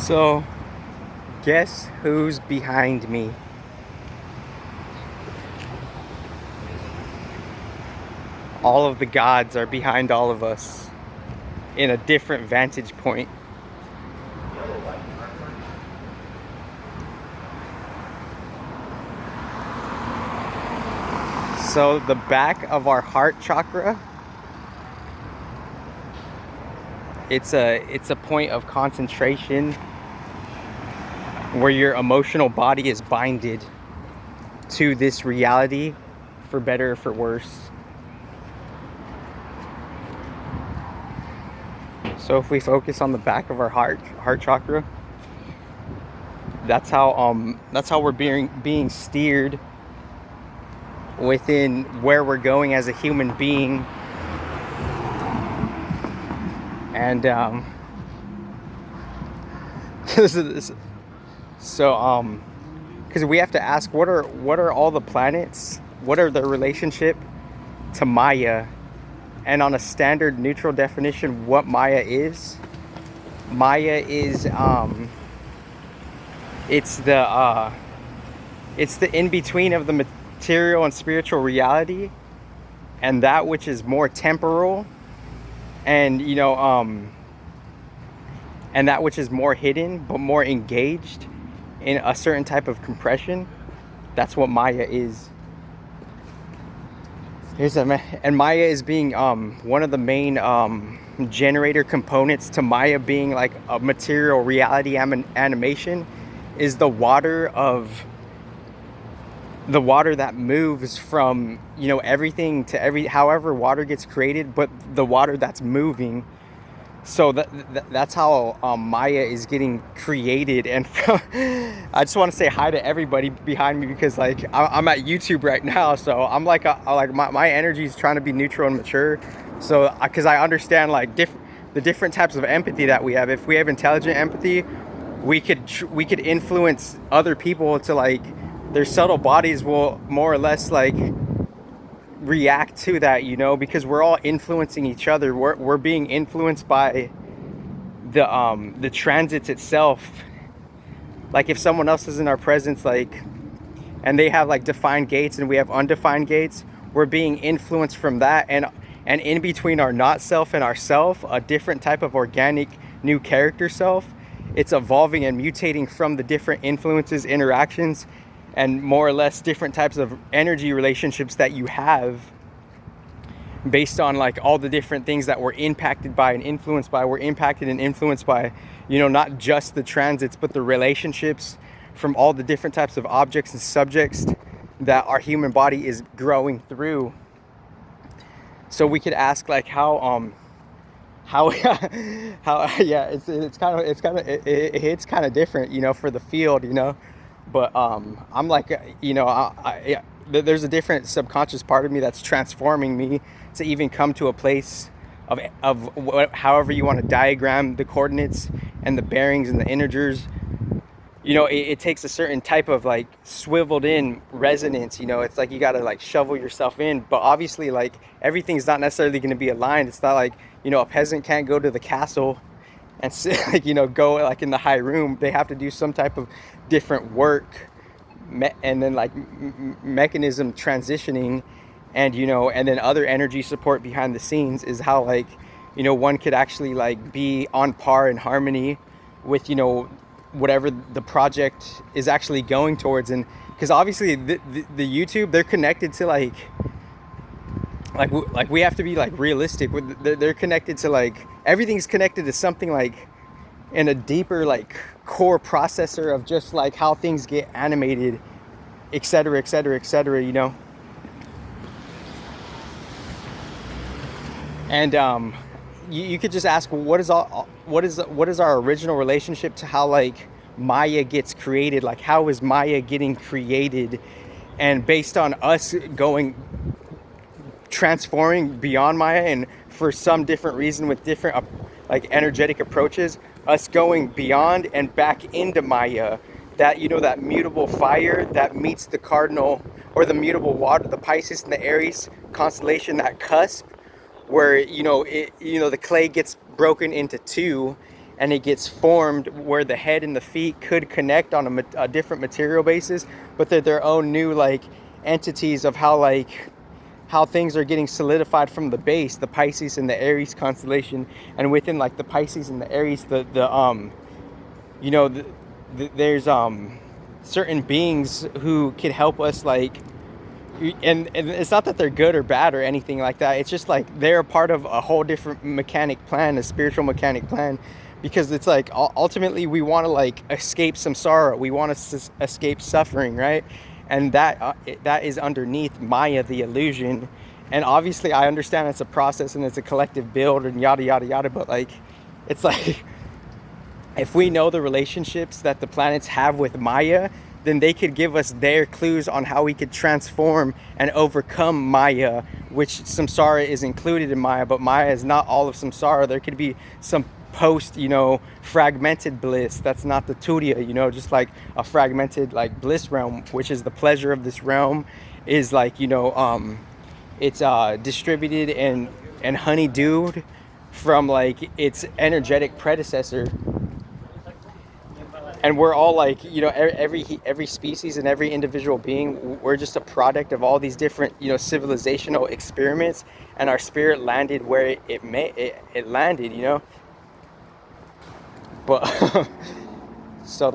So, guess who's behind me? All of the gods are behind all of us in a different vantage point. So, the back of our heart chakra, it's a point of concentration where your emotional body is binded to this reality, for better or for worse. So if we focus on the back of our heart chakra, that's how we're being steered within where we're going as a human being. And so because we have to ask, what are all the planets, what are their relationship to Maya? And on a standard neutral definition, what Maya is it's the in-between of the material and spiritual reality and that which is more temporal, and and that which is more hidden but more engaged in a certain type of compression. That's what Maya is. And Maya is being one of the main generator components to Maya being like a material reality animation is the water that moves from everything to however water gets created, but the water that's moving. So that's how Maya is getting created. And I just want to say hi to everybody behind me, because like I'm at YouTube right now, so I'm like my energy is trying to be neutral and mature. So because I understand like the different types of empathy that we have. If we have intelligent empathy, we could influence other people to like their subtle bodies will more or less like react to that, because we're all influencing each other. We're being influenced by the transits itself. Like if someone else is in our presence, like, and they have like defined gates and we have undefined gates, we're being influenced from that. And in between our not self and our self, a different type of organic new character self, it's evolving and mutating from the different influences, interactions, and more or less different types of energy relationships that you have based on like all the different things that we're impacted by and influenced by. We're impacted and influenced by, not just the transits, but the relationships from all the different types of objects and subjects that our human body is growing through. So we could ask like how yeah, it hits kind of different, for the field, but I'm like, there's a different subconscious part of me that's transforming me to even come to a place of however you want to diagram the coordinates and the bearings and the integers. It takes a certain type of like swiveled in resonance. It's like you got to like shovel yourself in, but obviously like everything's not necessarily going to be aligned. It's not like, a peasant can't go to the castle and sit, like, go like in the high room. They have to do some type of different work, and then like mechanism transitioning, and and then other energy support behind the scenes is how like one could actually like be on par in harmony with whatever the project is actually going towards. And because obviously the YouTube, they're connected to like we have to be like realistic. They're connected to like everything's connected to something like in a deeper like core processor of just like how things get animated, etc., etc., etc. And you could just ask, what is our original relationship to how like Maya gets created? Like how is Maya getting created? And based on us transforming beyond Maya, and for some different reason with different like energetic approaches, us going beyond and back into Maya, that that mutable fire that meets the cardinal, or the mutable water, the Pisces and the Aries constellation, that cusp where the clay gets broken into two, and it gets formed where the head and the feet could connect on a different material basis, but they're their own new like entities of how things are getting solidified from the base, the Pisces and the Aries constellation. And within like the Pisces and the Aries, you know, there's certain beings who can help us, like, and it's not that they're good or bad or anything like that. It's just like they're a part of a whole different mechanic plan, a spiritual mechanic plan, because it's like ultimately we want to like escape samsara, we want to escape suffering, right? And that is underneath Maya, the illusion. And obviously I understand it's a process and it's a collective build and yada yada yada, but like it's like if we know the relationships that the planets have with Maya, then they could give us their clues on how we could transform and overcome Maya, which samsara is included in Maya, but Maya is not all of samsara. There could be some post, fragmented bliss. That's not the Turiya, just like a fragmented like bliss realm, which is the pleasure of this realm is like, it's distributed and honeydewed from like its energetic predecessor. And we're all like, every species and every individual being, we're just a product of all these different, civilizational experiments, and our spirit landed where it landed. But so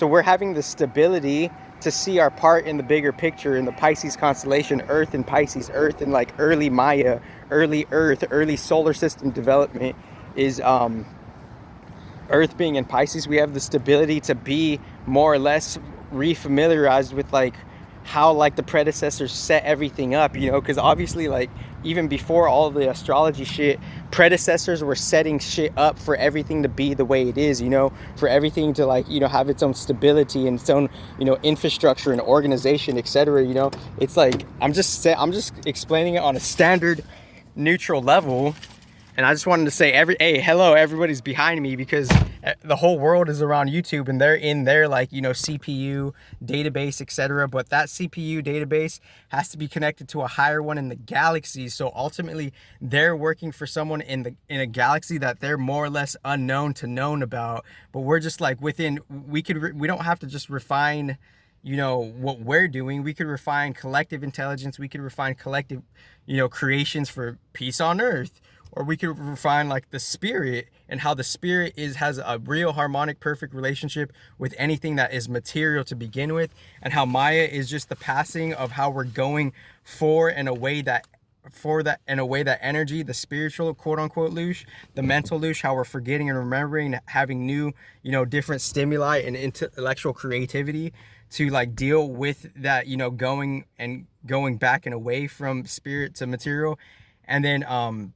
we're having the stability to see our part in the bigger picture in the Pisces constellation, Earth and Pisces, Earth and like early Maya, early Earth, early solar system development is Earth being in Pisces. We have the stability to be more or less refamiliarized with like how like the predecessors set everything up, because obviously like even before all the astrology shit, predecessors were setting shit up for everything to be the way it is, for everything to like, have its own stability and its own, infrastructure and organization, etc. It's like I'm just explaining it on a standard neutral level. And I just wanted to say, hey, hello, everybody's behind me, because the whole world is around YouTube and they're in their like, CPU database, etc. But that CPU database has to be connected to a higher one in the galaxy. So ultimately, they're working for someone in a galaxy that they're more or less unknown to known about. But we're just like we don't have to just refine, what we're doing. We could refine collective intelligence. We could refine collective, creations for peace on earth. Or we could refine like the spirit and how the spirit has a real harmonic, perfect relationship with anything that is material to begin with, and how Maya is just the passing of how we're going in a way that energy, the spiritual quote unquote loosh, the mental loosh, how we're forgetting and remembering, having new, different stimuli and intellectual creativity to like deal with that, going back and away from spirit to material. And then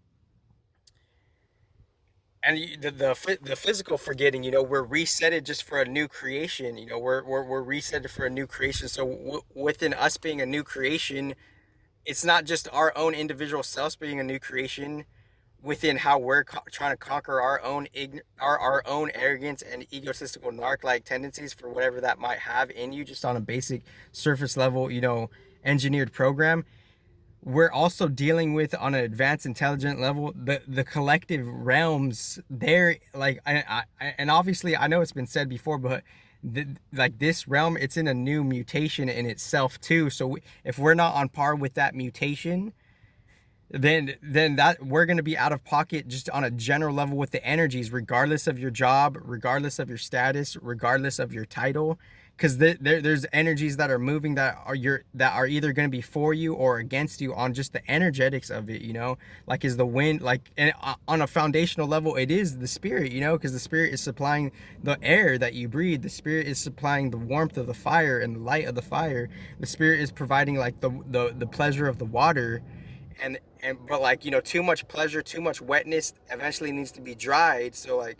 and the physical forgetting, we're resetted just for a new creation. We're resetted for a new creation. So within us being a new creation, it's not just our own individual selves being a new creation. Within how we're trying to conquer our own our own arrogance and egotistical narc-like tendencies for whatever that might have in you, just on a basic surface level, engineered program. We're also dealing with, on an advanced intelligent level, the collective realms there, like and obviously I know it's been said before, but like this realm, it's in a new mutation in itself too. So if we're not on par with that mutation, then that we're going to be out of pocket just on a general level with the energies, regardless of your job, regardless of your status, regardless of your title. Because there's energies that are moving that are either going to be for you or against you on just the energetics of it, like is the wind, like, and on a foundational level, it is the spirit, because the spirit is supplying the air that you breathe. The spirit is supplying the warmth of the fire and the light of the fire. The spirit is providing like the pleasure of the water. But like, too much pleasure, too much wetness eventually needs to be dried. So like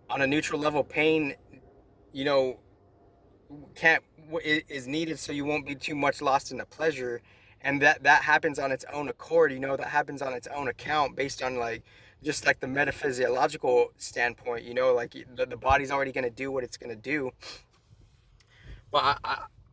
on a neutral level, pain, can't is needed, so you won't be too much lost in the pleasure. And that happens on its own accord, that happens on its own account, based on like just like the metaphysiological standpoint, like the body's already going to do what it's going to do. But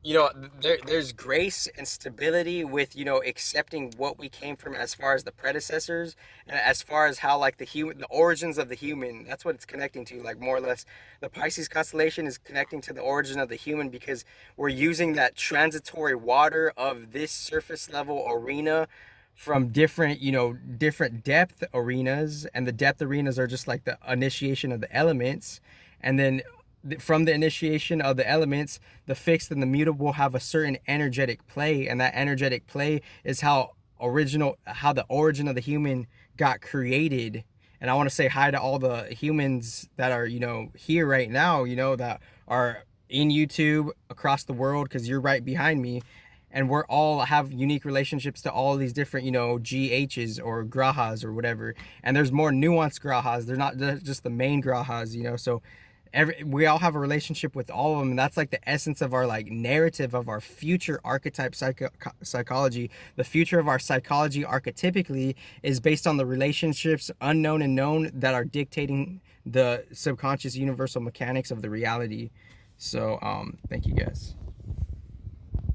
you know, there's grace and stability with, you know, accepting what we came from as far as the predecessors, and as far as how like the origins of the human, that's what it's connecting to, like more or less. The Pisces constellation is connecting to the origin of the human, because we're using that transitory water of this surface level arena from different, you know, different depth arenas, and the depth arenas are just like the initiation of the elements. And then from the initiation of the elements, the fixed and the mutable have a certain energetic play, and that energetic play is how the origin of the human got created. And I want to say hi to all the humans that are, you know, here right now, you know, that are in YouTube across the world, because you're right behind me, and we're all have unique relationships to all these different, you know, GHs or grahas or whatever. And there's more nuanced grahas. They're not just the main grahas, you know. So we all have a relationship with all of them, and that's like the essence of our like narrative of our future psychology. The future of our psychology archetypically is based on the relationships, unknown and known, that are dictating the subconscious universal mechanics of the reality. So thank you guys.